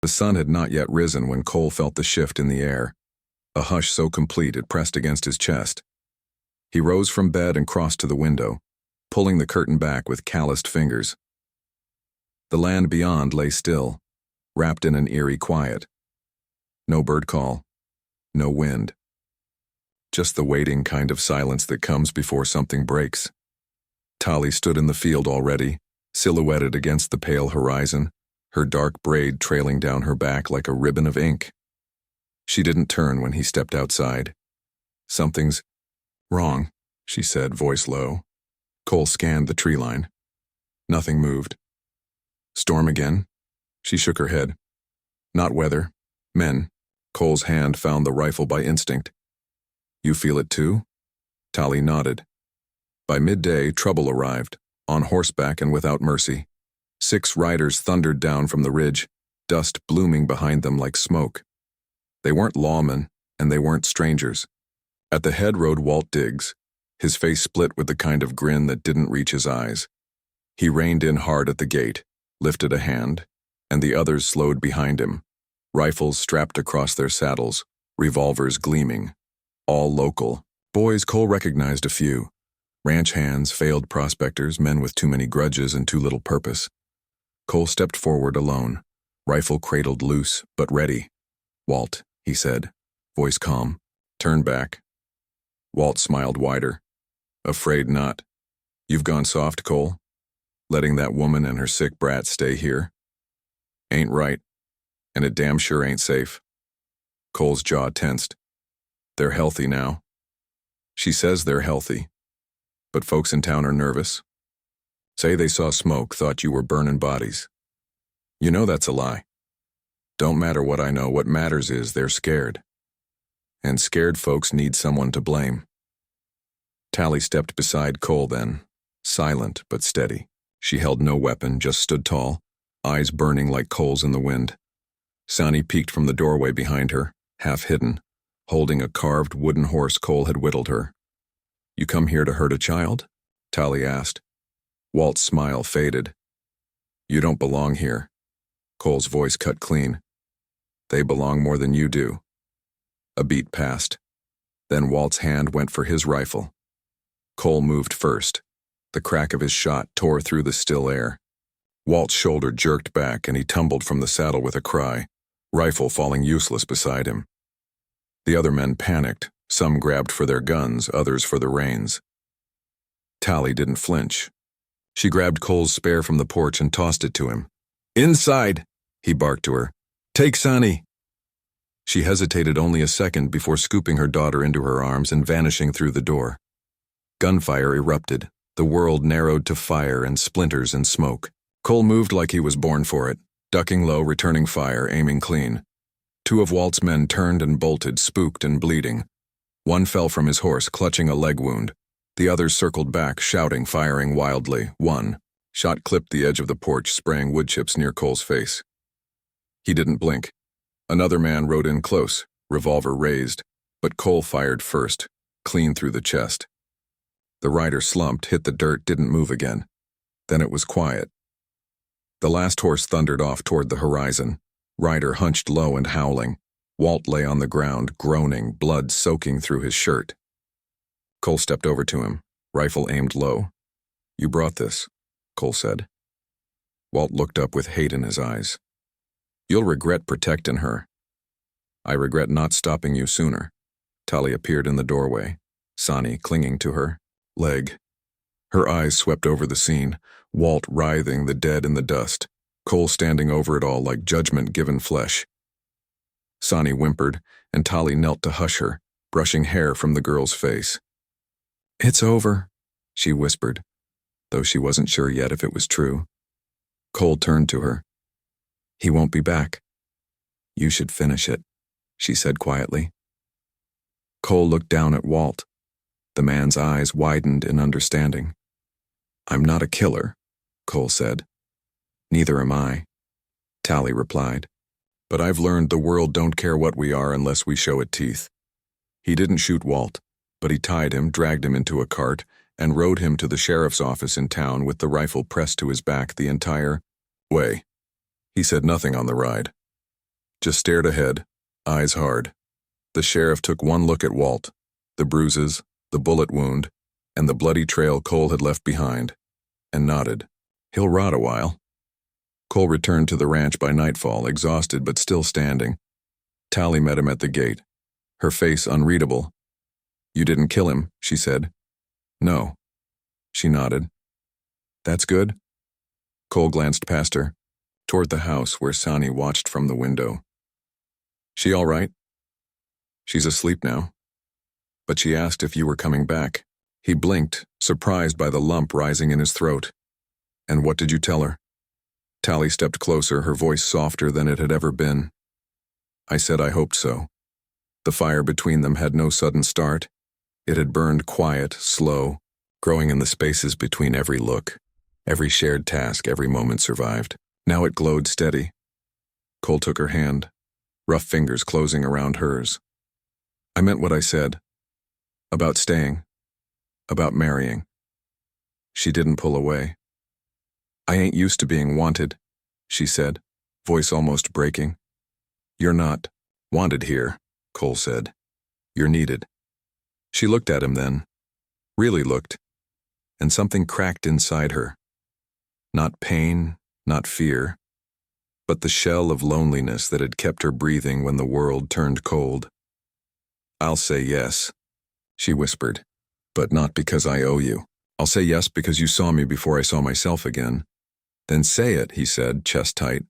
The sun had not yet risen when Cole felt the shift in the air, a hush so complete it pressed against his chest. He rose from bed and crossed to the window, pulling the curtain back with calloused fingers. The land beyond lay still, wrapped in an eerie quiet. No bird call, no wind. Just the waiting kind of silence that comes before something breaks. Tali stood in the field already, silhouetted against the pale horizon, her dark braid trailing down her back like a ribbon of ink. She didn't turn when he stepped outside. "Something's wrong," she said, voice low. Cole scanned the tree line. Nothing moved. "Storm again?" She shook her head. "Not weather. Men." Cole's hand found the rifle by instinct. "You feel it too?" Tali nodded. By midday, trouble arrived, on horseback and without mercy. 6 riders thundered down from the ridge, dust blooming behind them like smoke. They weren't lawmen, and they weren't strangers. At the head rode Walt Diggs, his face split with the kind of grin that didn't reach his eyes. He reined in hard at the gate, lifted a hand, and the others slowed behind him, rifles strapped across their saddles, revolvers gleaming. All local. Boys Cole recognized a few. Ranch hands, failed prospectors, men with too many grudges and too little purpose. Cole stepped forward alone, rifle cradled loose, but ready. "Walt," he said, voice calm. "Turn back." Walt smiled wider. "Afraid not. You've gone soft, Cole? Letting that woman and her sick brat stay here? Ain't right, and it damn sure ain't safe." Cole's jaw tensed. "They're healthy now." "She says they're healthy. But folks in town are nervous. Say they saw smoke, thought you were burning bodies. You know that's a lie. Don't matter what I know, what matters is they're scared. And scared folks need someone to blame." Tali stepped beside Cole then, silent but steady. She held no weapon, just stood tall, eyes burning like coals in the wind. Sonny peeked from the doorway behind her, half hidden, holding a carved wooden horse Cole had whittled her. "You come here to hurt a child?" Tali asked. Walt's smile faded. "You don't belong here." Cole's voice cut clean. "They belong more than you do." A beat passed. Then Walt's hand went for his rifle. Cole moved first. The crack of his shot tore through the still air. Walt's shoulder jerked back and he tumbled from the saddle with a cry, rifle falling useless beside him. The other men panicked. Some grabbed for their guns, others for the reins. Tali didn't flinch. She grabbed Cole's spare from the porch and tossed it to him. "Inside!" he barked to her. "Take Sonny!" She hesitated only a second before scooping her daughter into her arms and vanishing through the door. Gunfire erupted. The world narrowed to fire and splinters and smoke. Cole moved like he was born for it, ducking low, returning fire, aiming clean. 2 of Walt's men turned and bolted, spooked and bleeding. One fell from his horse, clutching a leg wound. The others circled back, shouting, firing wildly. One shot clipped the edge of the porch, spraying wood chips near Cole's face. He didn't blink. Another man rode in close, revolver raised, but Cole fired first, clean through the chest. The rider slumped, hit the dirt, didn't move again. Then it was quiet. The last horse thundered off toward the horizon, rider hunched low and howling. Walt lay on the ground, groaning, blood soaking through his shirt. Cole stepped over to him, rifle aimed low. "You brought this," Cole said. Walt looked up with hate in his eyes. "You'll regret protecting her." "I regret not stopping you sooner." Tali appeared in the doorway, Sonny clinging to her leg. Her eyes swept over the scene, Walt writhing, the dead in the dust, Cole standing over it all like judgment given flesh. Sonny whimpered, and Tali knelt to hush her, brushing hair from the girl's face. "It's over," she whispered, though she wasn't sure yet if it was true. Cole turned to her. "He won't be back." "You should finish it," she said quietly. Cole looked down at Walt. The man's eyes widened in understanding. "I'm not a killer," Cole said. "Neither am I," Tali replied. "But I've learned the world don't care what we are unless we show it teeth." He didn't shoot Walt, but he tied him, dragged him into a cart, and rode him to the sheriff's office in town with the rifle pressed to his back the entire way. He said nothing on the ride. just stared ahead, eyes hard. The sheriff took one look at Walt, the bruises, the bullet wound, and the bloody trail Cole had left behind, and nodded. He'll rot a while. Cole returned to the ranch by nightfall, exhausted but still standing. Tally met him at the gate, her face unreadable. "You didn't kill him," she said. "No." She nodded. "That's good." Cole glanced past her, toward the house where Sani watched from the window. "She all right?" "She's asleep now. But she asked if you were coming back." He blinked, surprised by the lump rising in his throat. "And what did you tell her?" Tally stepped closer, her voice softer than it had ever been. "I said I hoped so." The fire between them had no sudden start. It had burned quiet, slow, growing in the spaces between every look. Every shared task, every moment survived. Now it glowed steady. Cole took her hand, rough fingers closing around hers. "I meant what I said. About staying. About marrying." She didn't pull away. "I ain't used to being wanted," she said, voice almost breaking. "You're not wanted here," Cole said. "You're needed." She looked at him then, really looked, and something cracked inside her. Not pain, not fear, but the shell of loneliness that had kept her breathing when the world turned cold. "I'll say yes," she whispered, "but not because I owe you. I'll say yes because you saw me before I saw myself again." "Then say it," he said, chest tight.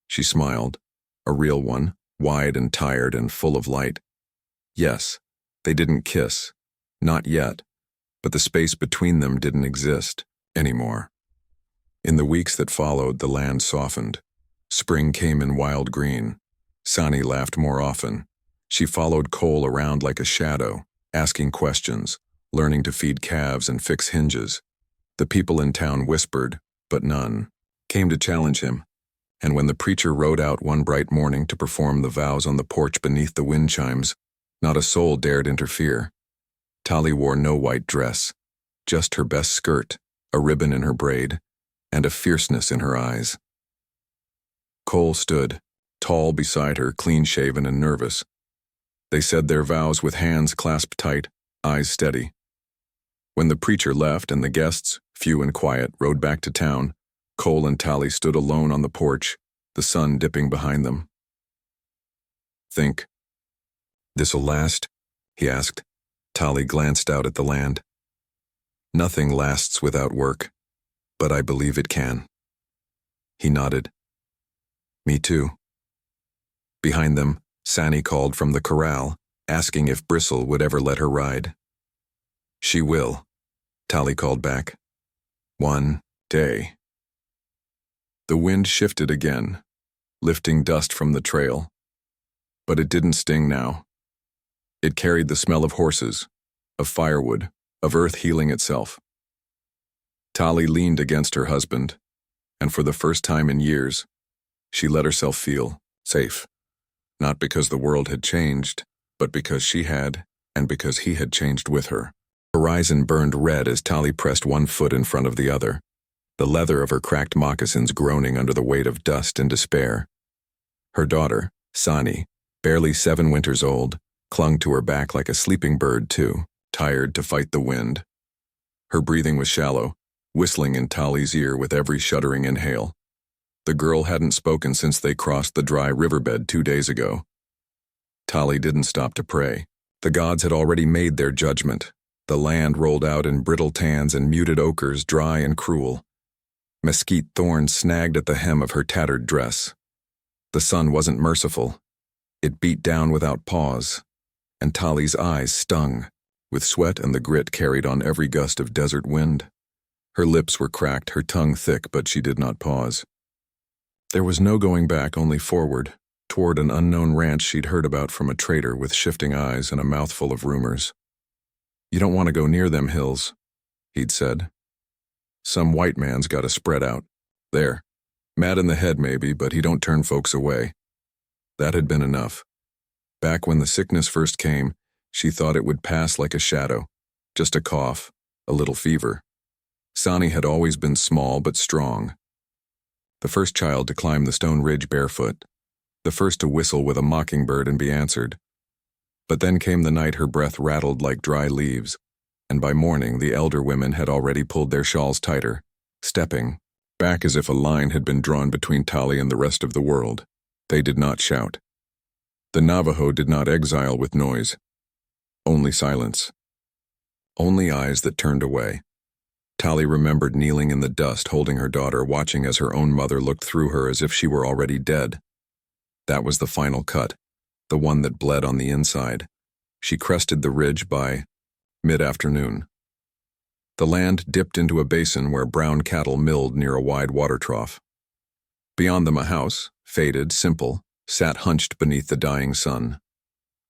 She smiled, a real one, wide and tired and full of light. Yes, they didn't kiss, not yet, but the space between them didn't exist anymore. In the weeks that followed, the land softened. Spring came in wild green. Sani laughed more often. She followed Cole around like a shadow, asking questions, learning to feed calves and fix hinges. The people in town whispered, but none came to challenge him. And when the preacher rode out one bright morning to perform the vows on the porch beneath the wind chimes, not a soul dared interfere. Tally wore no white dress, just her best skirt, a ribbon in her braid, and a fierceness in her eyes. Cole stood, tall beside her, clean-shaven and nervous. They said their vows with hands clasped tight, eyes steady. When the preacher left and the guests, few and quiet, rode back to town, Cole and Tally stood alone on the porch, the sun dipping behind them. "Think this'll last?" he asked. Tally glanced out at the land. "Nothing lasts without work, but I believe it can." He nodded. "Me too." Behind them, Sani called from the corral, asking if Bristle would ever let her ride. "She will," Tally called back. "One day." The wind shifted again, lifting dust from the trail. But it didn't sting now. It carried the smell of horses, of firewood, of earth healing itself. Tally leaned against her husband, and for the first time in years, she let herself feel safe. Not because the world had changed, but because she had, and because he had changed with her. Horizon burned red as Tally pressed one foot in front of the other, the leather of her cracked moccasins groaning under the weight of dust and despair. Her daughter, Sani, barely 7 winters old, clung to her back like a sleeping bird too, tired to fight the wind. Her breathing was shallow, whistling in Tally's ear with every shuddering inhale. The girl hadn't spoken since they crossed the dry riverbed 2 days ago. Tally didn't stop to pray. The gods had already made their judgment. The land rolled out in brittle tans and muted ochres, dry and cruel. Mesquite thorns snagged at the hem of her tattered dress. The sun wasn't merciful. It beat down without pause, and Tally's eyes stung, with sweat and the grit carried on every gust of desert wind. Her lips were cracked, her tongue thick, but she did not pause. There was no going back, only forward, toward an unknown ranch she'd heard about from a trader with shifting eyes and a mouthful of rumors. "You don't want to go near them hills," he'd said. "Some white man's got to spread out. There. Mad in the head maybe, but he don't turn folks away." That had been enough. Back when the sickness first came, she thought it would pass like a shadow. Just a cough, a little fever. Sani had always been small but strong. The first child to climb the stone ridge barefoot. the first to whistle with a mockingbird and be answered. But then came the night her breath rattled like dry leaves, and by morning the elder women had already pulled their shawls tighter, stepping back as if a line had been drawn between Tali and the rest of the world. They did not shout. The Navajo did not exile with noise. Only silence. Only eyes that turned away. Tali remembered kneeling in the dust holding her daughter, watching as her own mother looked through her as if she were already dead. That was the final cut, the one that bled on the inside. She crested the ridge by mid-afternoon. The land dipped into a basin where brown cattle milled near a wide water trough. Beyond them a house, faded, simple, sat hunched beneath the dying sun.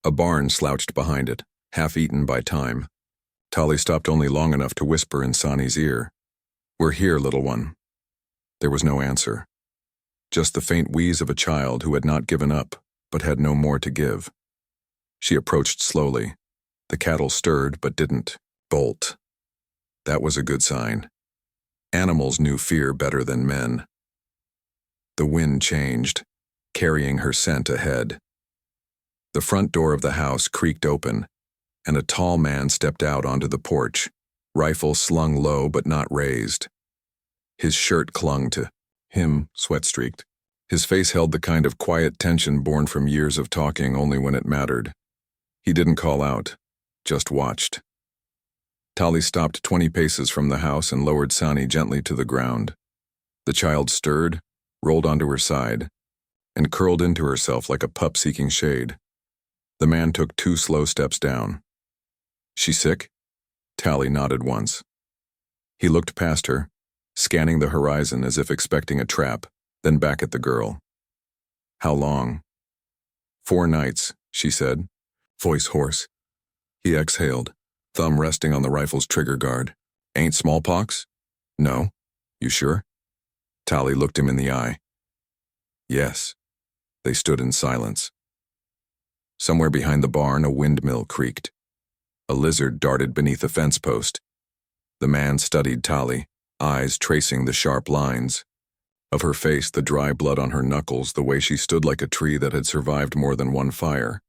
A barn slouched behind it, half-eaten by time. Tali stopped only long enough to whisper in Sani's ear, "We're here, little one." There was no answer. Just the faint wheeze of a child who had not given up, but had no more to give. She approached slowly. The cattle stirred, but didn't bolt. That was a good sign. Animals knew fear better than men. The wind changed, carrying her scent ahead. The front door of the house creaked open, and a tall man stepped out onto the porch, rifle slung low but not raised. His shirt clung to him, sweat-streaked. His face held the kind of quiet tension born from years of talking only when it mattered. He didn't call out, just watched. Tali stopped 20 paces from the house and lowered Sani gently to the ground. The child stirred, rolled onto her side, and curled into herself like a pup seeking shade. The man took 2 slow steps down. "She sick?" Tali nodded once. He looked past her, scanning the horizon as if expecting a trap, then back at the girl. "How long?" "4 nights, she said, voice hoarse. He exhaled, thumb resting on the rifle's trigger guard. "Ain't smallpox?" "No. You sure?" Tali looked him in the eye. "Yes." They stood in silence. Somewhere behind the barn, a windmill creaked. A lizard darted beneath a fence post. The man studied Tali, eyes tracing the sharp lines. Of her face, the dry blood on her knuckles, the way she stood like a tree that had survived more than one fire.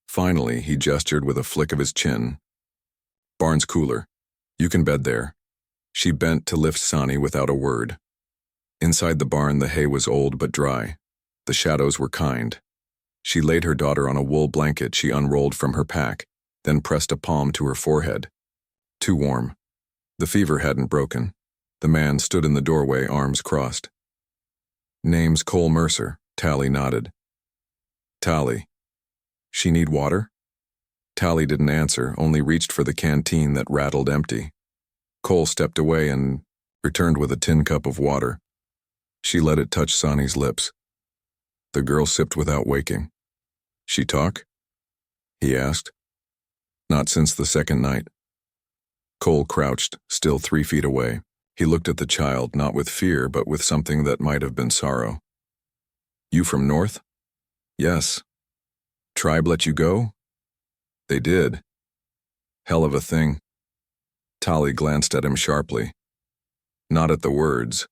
Finally, he gestured with a flick of his chin. "Barn's cooler. You can bed there." She bent to lift Sani without a word. Inside the barn, the hay was old but dry. The shadows were kind. She laid her daughter on a wool blanket she unrolled from her pack, then pressed a palm to her forehead. Too warm. The fever hadn't broken. The man stood in the doorway, arms crossed. "Name's Cole Mercer," Tali nodded. "Tali. She need water?" Tali didn't answer, only reached for the canteen that rattled empty. Cole stepped away and returned with a tin cup of water. She let it touch Sani's lips. The girl sipped without waking. "She talk?" he asked. "Not since the second night." Cole crouched, still 3 feet away. He looked at the child, not with fear, but with something that might have been sorrow. "You from north?" "Yes." "Tribe let you go?" "They did." "Hell of a thing." Tali glanced at him sharply. Not at the words,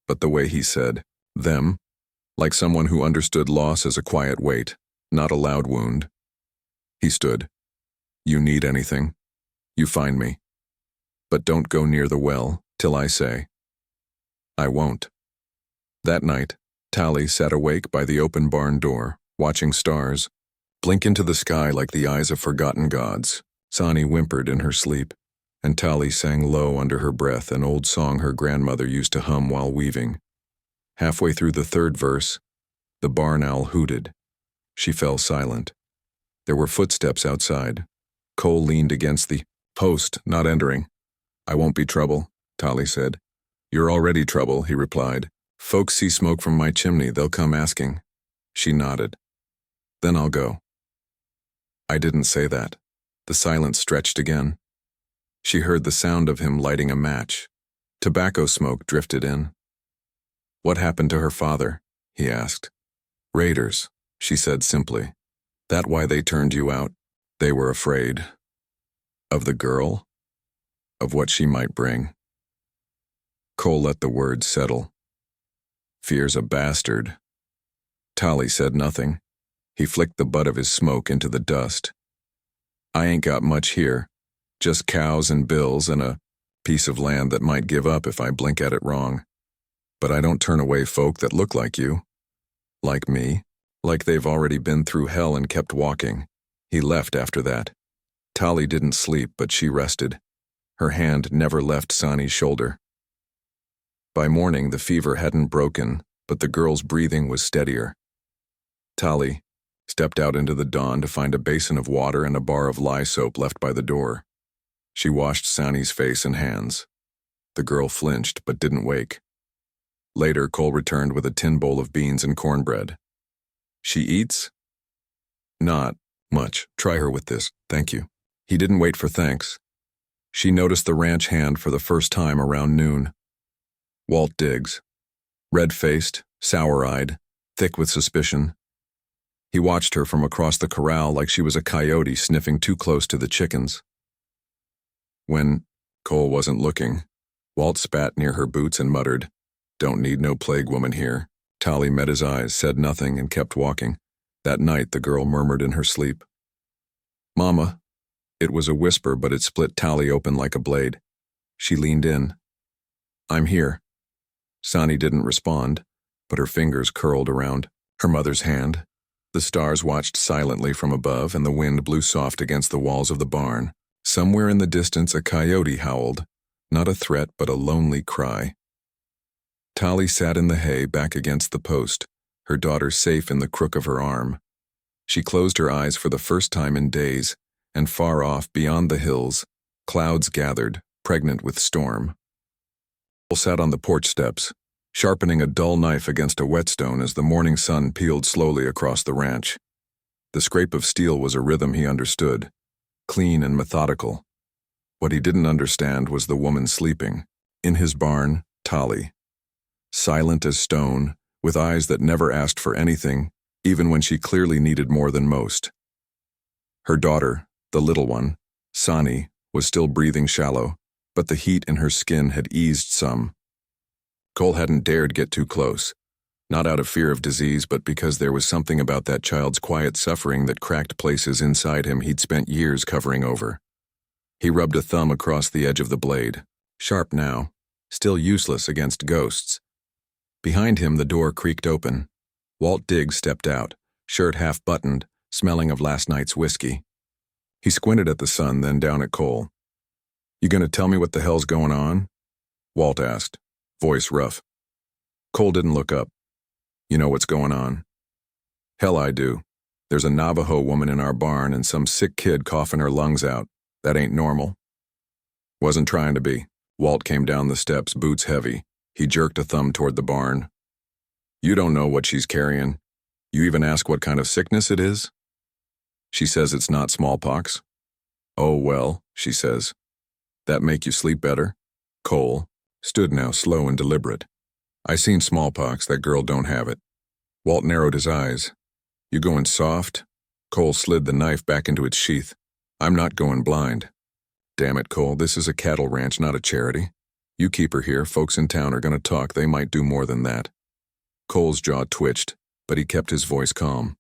but the way he said, "them," like someone who understood loss as a quiet weight, not a loud wound. He stood. "You need anything? You find me. But don't go near the well till I say." "I won't." That night, Tali sat awake by the open barn door, watching stars blink into the sky like the eyes of forgotten gods. Sani whimpered in her sleep, and Tali sang low under her breath an old song her grandmother used to hum while weaving. Halfway through the 3rd verse, the barn owl hooted. She fell silent. There were footsteps outside. Cole leaned against the post, not entering. "I won't be trouble," Tali said. "You're already trouble," he replied. "Folks see smoke from my chimney, they'll come asking." She nodded. "Then I'll go." "I didn't say that." The silence stretched again. She heard the sound of him lighting a match. Tobacco smoke drifted in. "What happened to her father?" he asked. "Raiders," she said simply. "That why they turned you out?" "They were afraid." "Of the girl?" "Of what she might bring." Cole let the words settle. "Fear's a bastard." Tali said nothing. He flicked the butt of his smoke into the dust. I ain't got much here. Just cows and bills and a piece of land that might give up if I blink at it wrong. But I don't turn away folk that look like you. Like me. Like they've already been through hell and kept walking. He left after that. Tali didn't sleep, but she rested. Her hand never left Sani's shoulder. By morning, the fever hadn't broken, but the girl's breathing was steadier. Tali stepped out into the dawn to find a basin of water and a bar of lye soap left by the door. She washed Sani's face and hands. The girl flinched, but didn't wake. Later, Cole returned with a tin bowl of beans and cornbread. She eats? Not much. Try her with this, thank you. He didn't wait for thanks. She noticed the ranch hand for the first time around noon. Walt Diggs. Red-faced, sour-eyed, thick with suspicion. He watched her from across the corral like she was a coyote sniffing too close to the chickens. When Cole wasn't looking, Walt spat near her boots and muttered, "Don't need no plague woman here." Tali met his eyes, said nothing, and kept walking. That night, the girl murmured in her sleep, "Mama." It was a whisper, but it split Tali open like a blade. She leaned in. "I'm here." Sani didn't respond, but her fingers curled around her mother's hand. The stars watched silently from above, and the wind blew soft against the walls of the barn. Somewhere in the distance, a coyote howled, not a threat, but a lonely cry. Tali sat in the hay back against the post, her daughter safe in the crook of her arm. She closed her eyes for the first time in days, and far off, beyond the hills, clouds gathered, pregnant with storm. Cole sat on the porch steps, sharpening a dull knife against a whetstone as the morning sun peeled slowly across the ranch. The scrape of steel was a rhythm he understood, clean and methodical. What he didn't understand was the woman sleeping. In his barn, Tali. Silent as stone, with eyes that never asked for anything, even when she clearly needed more than most. Her daughter, the little one, Sani, was still breathing shallow, but the heat in her skin had eased some. Cole hadn't dared get too close, not out of fear of disease, but because there was something about that child's quiet suffering that cracked places inside him he'd spent years covering over. He rubbed a thumb across the edge of the blade, sharp now, still useless against ghosts. Behind him, the door creaked open. Walt Diggs stepped out, shirt half-buttoned, smelling of last night's whiskey. He squinted at the sun, then down at Cole. "You gonna tell me what the hell's going on?" Walt asked, voice rough. Cole didn't look up. "You know what's going on?" "Hell, I do. There's a Navajo woman in our barn and some sick kid coughing her lungs out. That ain't normal." "Wasn't trying to be." Walt came down the steps, boots heavy. He jerked a thumb toward the barn. "You don't know what she's carrying. You even ask what kind of sickness it is?" "She says it's not smallpox." "Oh, well," she says. "That make you sleep better?" Cole stood now, slow and deliberate. "I seen smallpox. That girl don't have it." Walt narrowed his eyes. "You going soft?" Cole slid the knife back into its sheath. "I'm not going blind." "Damn it, Cole, this is a cattle ranch, not a charity. You keep her here, folks in town are gonna talk, they might do more than that." Cole's jaw twitched, but he kept his voice calm.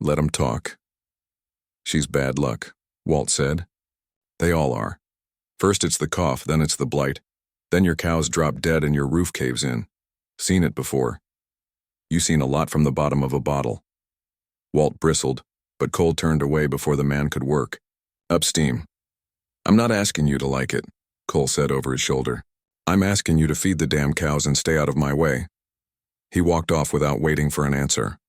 "Let 'em talk." "She's bad luck," Walt said. "They all are. First it's the cough, then it's the blight. Then your cows drop dead and your roof caves in. Seen it before. You seen a lot from the bottom of a bottle." Walt bristled, but Cole turned away before the man could work. "Up steam." "I'm not asking you to like it," Cole said over his shoulder. "I'm asking you to feed the damn cows and stay out of my way." He walked off without waiting for an answer.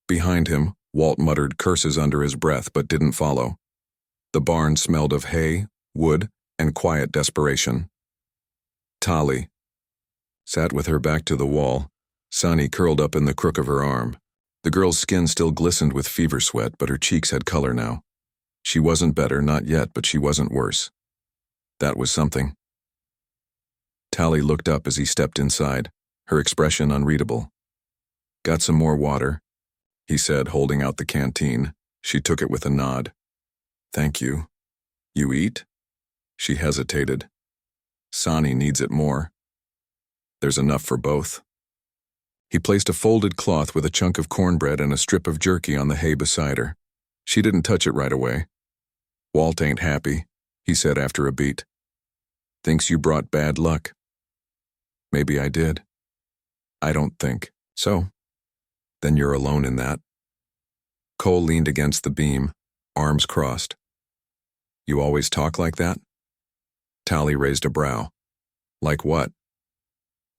Behind him, Walt muttered curses under his breath but didn't follow. The barn smelled of hay, wood, and quiet desperation. Tali sat with her back to the wall, Sani curled up in the crook of her arm. The girl's skin still glistened with fever sweat, but her cheeks had color now. She wasn't better, not yet, but she wasn't worse. That was something. Tali looked up as he stepped inside, her expression unreadable. "Got some more water?" he said, holding out the canteen. She took it with a nod. "Thank you. You eat?" She hesitated. "Sani needs it more." "There's enough for both." He placed a folded cloth with a chunk of cornbread and a strip of jerky on the hay beside her. She didn't touch it right away. "Walt ain't happy," he said after a beat. "Thinks you brought bad luck." "Maybe I did." "I don't think so." "Then you're alone in that." Cole leaned against the beam, arms crossed. "You always talk like that?" Tally raised a brow. "Like what?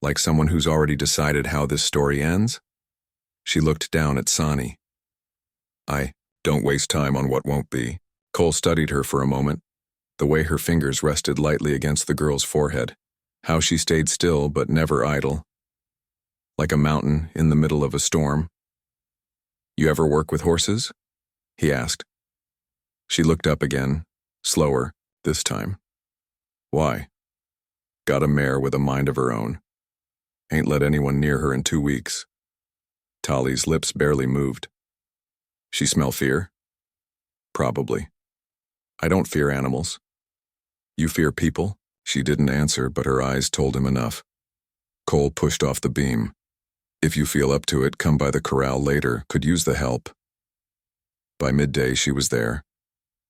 Like someone who's already decided how this story ends?" She looked down at Sonny. "I don't waste time on what won't be." Cole studied her for a moment, the way her fingers rested lightly against the girl's forehead, how she stayed still but never idle. Like a mountain in the middle of a storm. "You ever work with horses?" he asked. She looked up again, slower, this time. "Why?" "Got a mare with a mind of her own. Ain't let anyone near her in 2 weeks." Tally's lips barely moved. "She smell fear?" "Probably." "I don't fear animals." "You fear people?" She didn't answer, but her eyes told him enough. Cole pushed off the beam. "If you feel up to it, come by the corral later, could use the help." By midday she was there.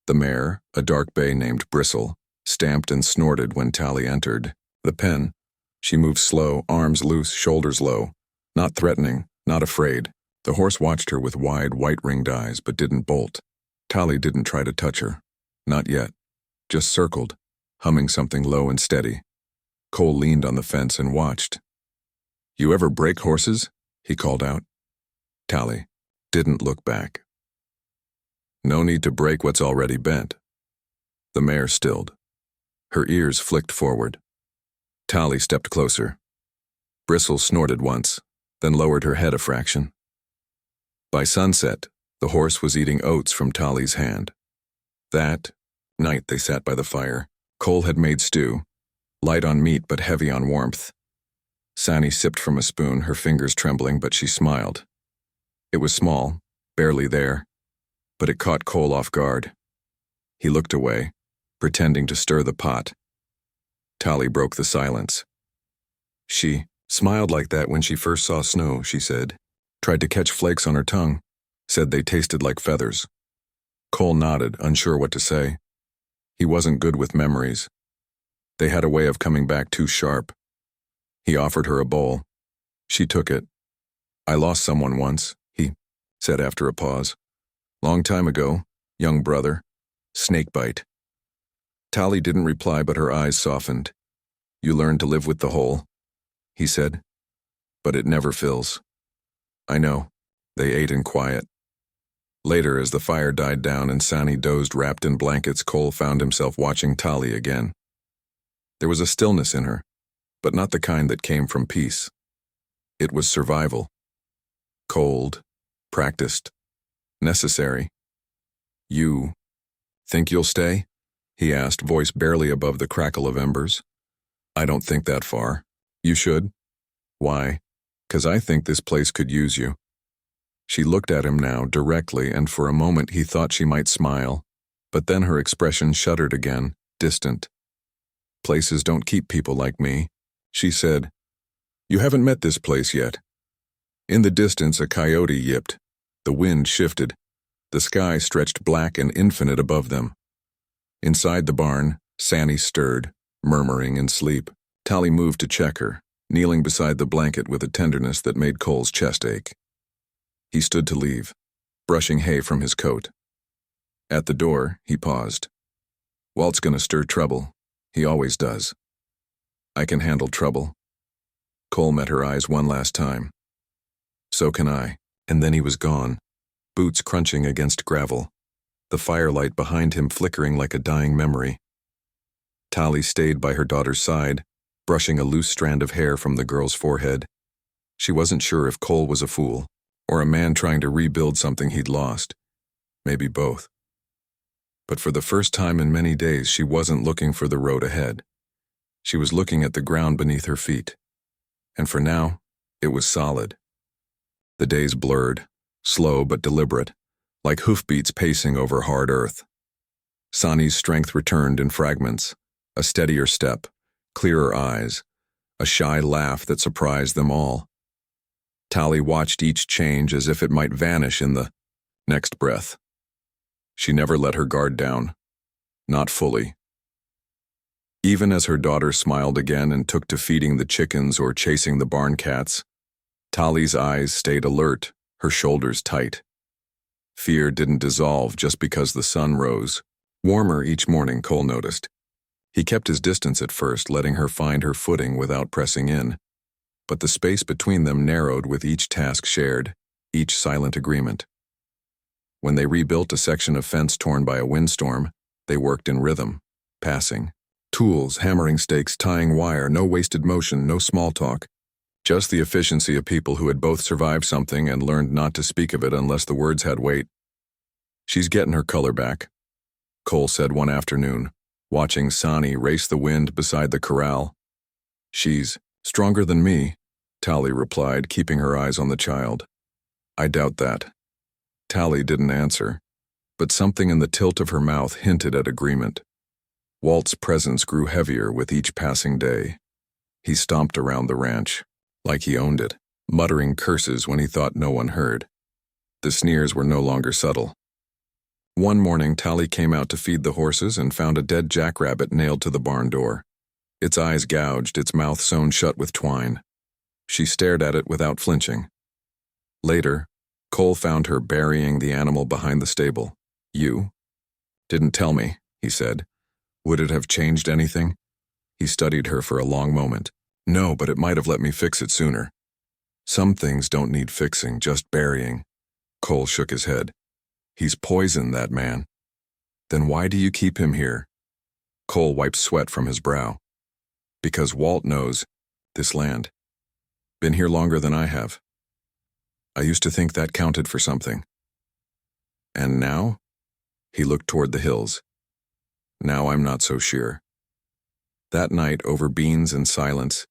The mare, a dark bay named Bristle, stamped and snorted when Tally entered. The pen. She moved slow, arms loose, shoulders low. Not threatening, not afraid. The horse watched her with wide, white-ringed eyes, but didn't bolt. Tally didn't try to touch her. Not yet. Just circled, humming something low and steady. Cole leaned on the fence and watched. "You ever break horses?" he called out. Tally didn't look back. "No need to break what's already bent." The mare stilled. Her ears flicked forward. Tally stepped closer. Bristle snorted once, then lowered her head a fraction. By sunset, the horse was eating oats from Tally's hand. That night they sat by the fire. Cole had made stew, light on meat but heavy on warmth. Sani sipped from a spoon, her fingers trembling, but she smiled. It was small, barely there, but it caught Cole off guard. He looked away, pretending to stir the pot. Tally broke the silence. "She smiled like that when she first saw snow," she said. "Tried to catch flakes on her tongue. Said they tasted like feathers." Cole nodded, unsure what to say. He wasn't good with memories. They had a way of coming back too sharp. He offered her a bowl. She took it. "I lost someone once," he said after a pause. "Long time ago, young brother. Snakebite." Tally didn't reply, but her eyes softened. "You learn to live with the hole," he said. "But it never fills." "I know." They ate in quiet. Later, as the fire died down and Sani dozed wrapped in blankets, Cole found himself watching Tally again. There was a stillness in her, but not the kind that came from peace. It was survival. Cold, practiced, necessary. "You think you'll stay?" he asked, voice barely above the crackle of embers. "I don't think that far." "You should." "Why?" "'Cause I think this place could use you." She looked at him now, directly, and for a moment he thought she might smile, but then her expression shuddered again, distant. "Places don't keep people like me," she said. "You haven't met this place yet." In the distance, a coyote yipped. The wind shifted. The sky stretched black and infinite above them. Inside the barn, Sani stirred, murmuring in sleep. Tally moved to check her, kneeling beside the blanket with a tenderness that made Cole's chest ache. He stood to leave, brushing hay from his coat. At the door, he paused. "Walt's gonna stir trouble. He always does." "I can handle trouble." Cole met her eyes one last time. "So can I." And then he was gone, boots crunching against gravel, the firelight behind him flickering like a dying memory. Tally stayed by her daughter's side, brushing a loose strand of hair from the girl's forehead. She wasn't sure if Cole was a fool, or a man trying to rebuild something he'd lost. Maybe both. But for the first time in many days, she wasn't looking for the road ahead. She was looking at the ground beneath her feet. And for now, it was solid. The days blurred, slow but deliberate, like hoofbeats pacing over hard earth. Sani's strength returned in fragments, a steadier step, clearer eyes, a shy laugh that surprised them all. Tali watched each change as if it might vanish in the next breath. She never let her guard down. Not fully. Even as her daughter smiled again and took to feeding the chickens or chasing the barn cats, Tali's eyes stayed alert, her shoulders tight. Fear didn't dissolve just because the sun rose. Warmer each morning, Cole noticed. He kept his distance at first, letting her find her footing without pressing in. But the space between them narrowed with each task shared, each silent agreement. When they rebuilt a section of fence torn by a windstorm, they worked in rhythm, passing. Tools, hammering stakes, tying wire, no wasted motion, no small talk. Just the efficiency of people who had both survived something and learned not to speak of it unless the words had weight. "She's getting her color back," Cole said one afternoon, watching Sani race the wind beside the corral. "She's stronger than me," Tali replied, keeping her eyes on the child. "I doubt that." Tali didn't answer, but something in the tilt of her mouth hinted at agreement. Walt's presence grew heavier with each passing day. He stomped around the ranch, like he owned it, muttering curses when he thought no one heard. The sneers were no longer subtle. One morning, Tali came out to feed the horses and found a dead jackrabbit nailed to the barn door. Its eyes gouged, its mouth sewn shut with twine. She stared at it without flinching. Later, Cole found her burying the animal behind the stable. "You didn't tell me," he said. "Would it have changed anything?" He studied her for a long moment. "No, but it might have let me fix it sooner." "Some things don't need fixing, just burying." Cole shook his head. "He's poison, that man." "Then why do you keep him here?" Cole wiped sweat from his brow. "Because Walt knows this land. Been here longer than I have. I used to think that counted for something." "And now?" He looked toward the hills. "Now I'm not so sure." That night, over beans and silence,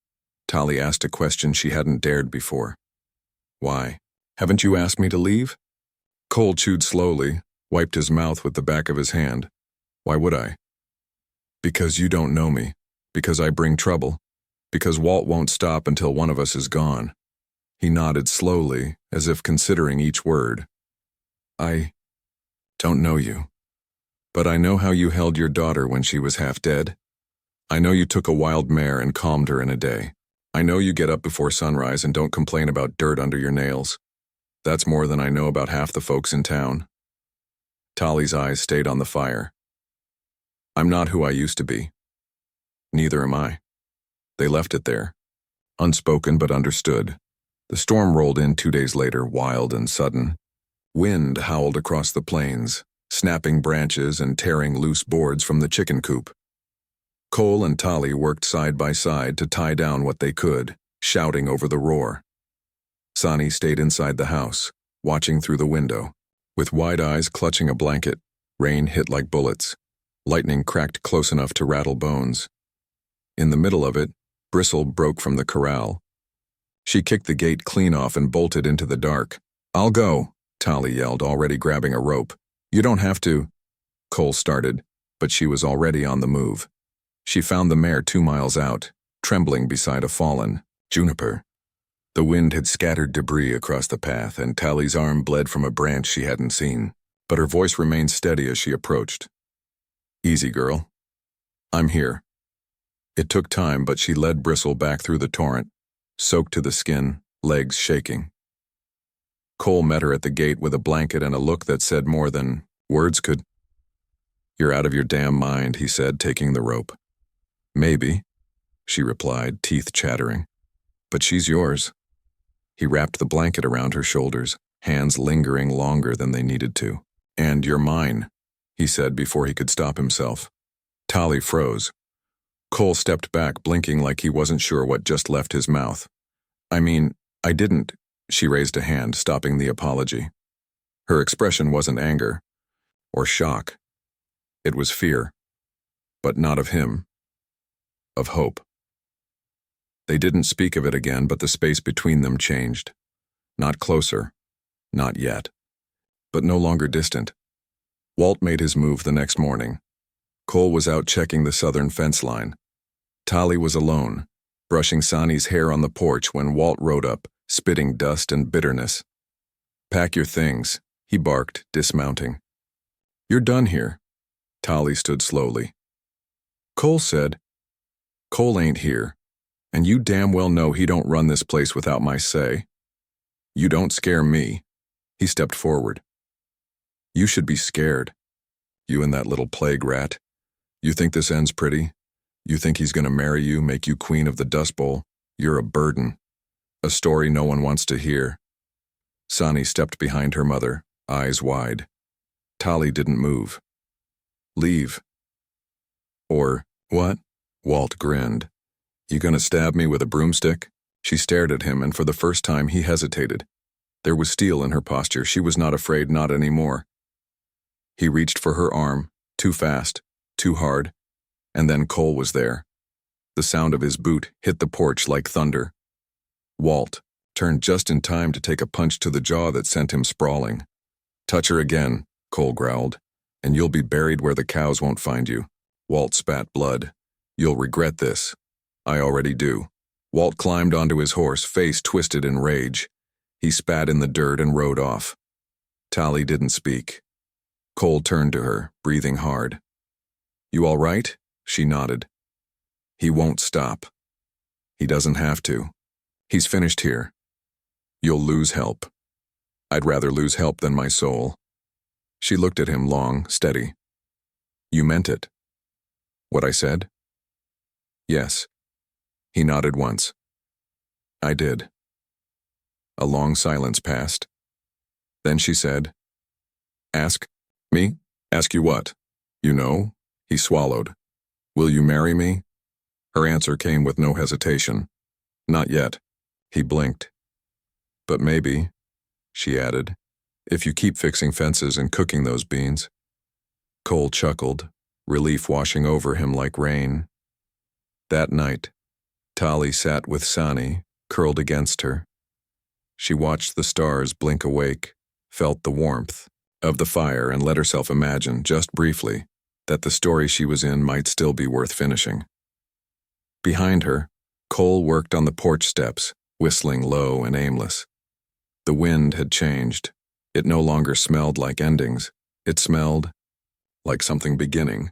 Tali asked a question she hadn't dared before. "Why? Haven't you asked me to leave?" Cole chewed slowly, wiped his mouth with the back of his hand. "Why would I?" "Because you don't know me. Because I bring trouble. Because Walt won't stop until one of us is gone." He nodded slowly, as if considering each word. "I don't know you. But I know how you held your daughter when she was half dead. I know you took a wild mare and calmed her in a day. I know you get up before sunrise and don't complain about dirt under your nails. That's more than I know about half the folks in town." Tali's eyes stayed on the fire. "I'm not who I used to be. Neither am I." They left it there, unspoken but understood. The storm rolled in 2 days later, wild and sudden. Wind howled across the plains, snapping branches and tearing loose boards from the chicken coop. Cole and Tali worked side by side to tie down what they could, shouting over the roar. Sani stayed inside the house, watching through the window. With wide eyes clutching a blanket, rain hit like bullets. Lightning cracked close enough to rattle bones. In the middle of it, Bristle broke from the corral. She kicked the gate clean off and bolted into the dark. "I'll go," Tali yelled, already grabbing a rope. "You don't have to." Cole started, but she was already on the move. She found the mare 2 miles out, trembling beside a fallen juniper. The wind had scattered debris across the path, and Tali's arm bled from a branch she hadn't seen, but her voice remained steady as she approached. "Easy, girl. I'm here." It took time, but she led Bristle back through the torrent, soaked to the skin, legs shaking. Cole met her at the gate with a blanket and a look that said more than words could. "You're out of your damn mind," he said, taking the rope. "Maybe," she replied, teeth chattering. "But she's yours." He wrapped the blanket around her shoulders, hands lingering longer than they needed to. "And you're mine," he said before he could stop himself. Tali froze. Cole stepped back, blinking like he wasn't sure what just left his mouth. "I mean, I didn't." She raised a hand, stopping the apology. Her expression wasn't anger or shock. It was fear, but not of him. Of hope. They didn't speak of it again, but the space between them changed. Not closer, not yet, but no longer distant. Walt made his move the next morning. Cole was out checking the southern fence line. Tali was alone, brushing Sani's hair on the porch when Walt rode up, spitting dust and bitterness. "Pack your things," he barked, dismounting. "You're done here." Tali stood slowly. Cole said, "Cole ain't here, and you damn well know he don't run this place without my say. You don't scare me." He stepped forward. "You should be scared. You and that little plague rat. You think this ends pretty? You think he's gonna marry you, make you queen of the Dust Bowl? You're a burden. A story no one wants to hear." Sani stepped behind her mother, eyes wide. Tali didn't move. "Leave." "Or what?" Walt grinned. "You gonna stab me with a broomstick?" She stared at him, and for the first time he hesitated. There was steel in her posture. She was not afraid, not anymore. He reached for her arm, too fast, too hard, and then Cole was there. The sound of his boot hit the porch like thunder. Walt turned just in time to take a punch to the jaw that sent him sprawling. "Touch her again," Cole growled, "and you'll be buried where the cows won't find you." Walt spat blood. "You'll regret this." "I already do." Walt climbed onto his horse, face twisted in rage. He spat in the dirt and rode off. Tali didn't speak. Cole turned to her, breathing hard. "You all right?" She nodded. "He won't stop. He doesn't have to. He's finished here. You'll lose help. I'd rather lose help than my soul." She looked at him long, steady. "You meant it?" "What I said?" "Yes." He nodded once. "I did." A long silence passed. Then she said, "Ask me? Ask you what?" "You know?" He swallowed. "Will you marry me?" Her answer came with no hesitation. "Not yet." He blinked. "But maybe," she added, "if you keep fixing fences and cooking those beans." Cole chuckled, relief washing over him like rain. That night, Tali sat with Sani, curled against her. She watched the stars blink awake, felt the warmth of the fire, and let herself imagine, just briefly, that the story she was in might still be worth finishing. Behind her, Cole worked on the porch steps, whistling low and aimless. The wind had changed. It no longer smelled like endings. It smelled like something beginning.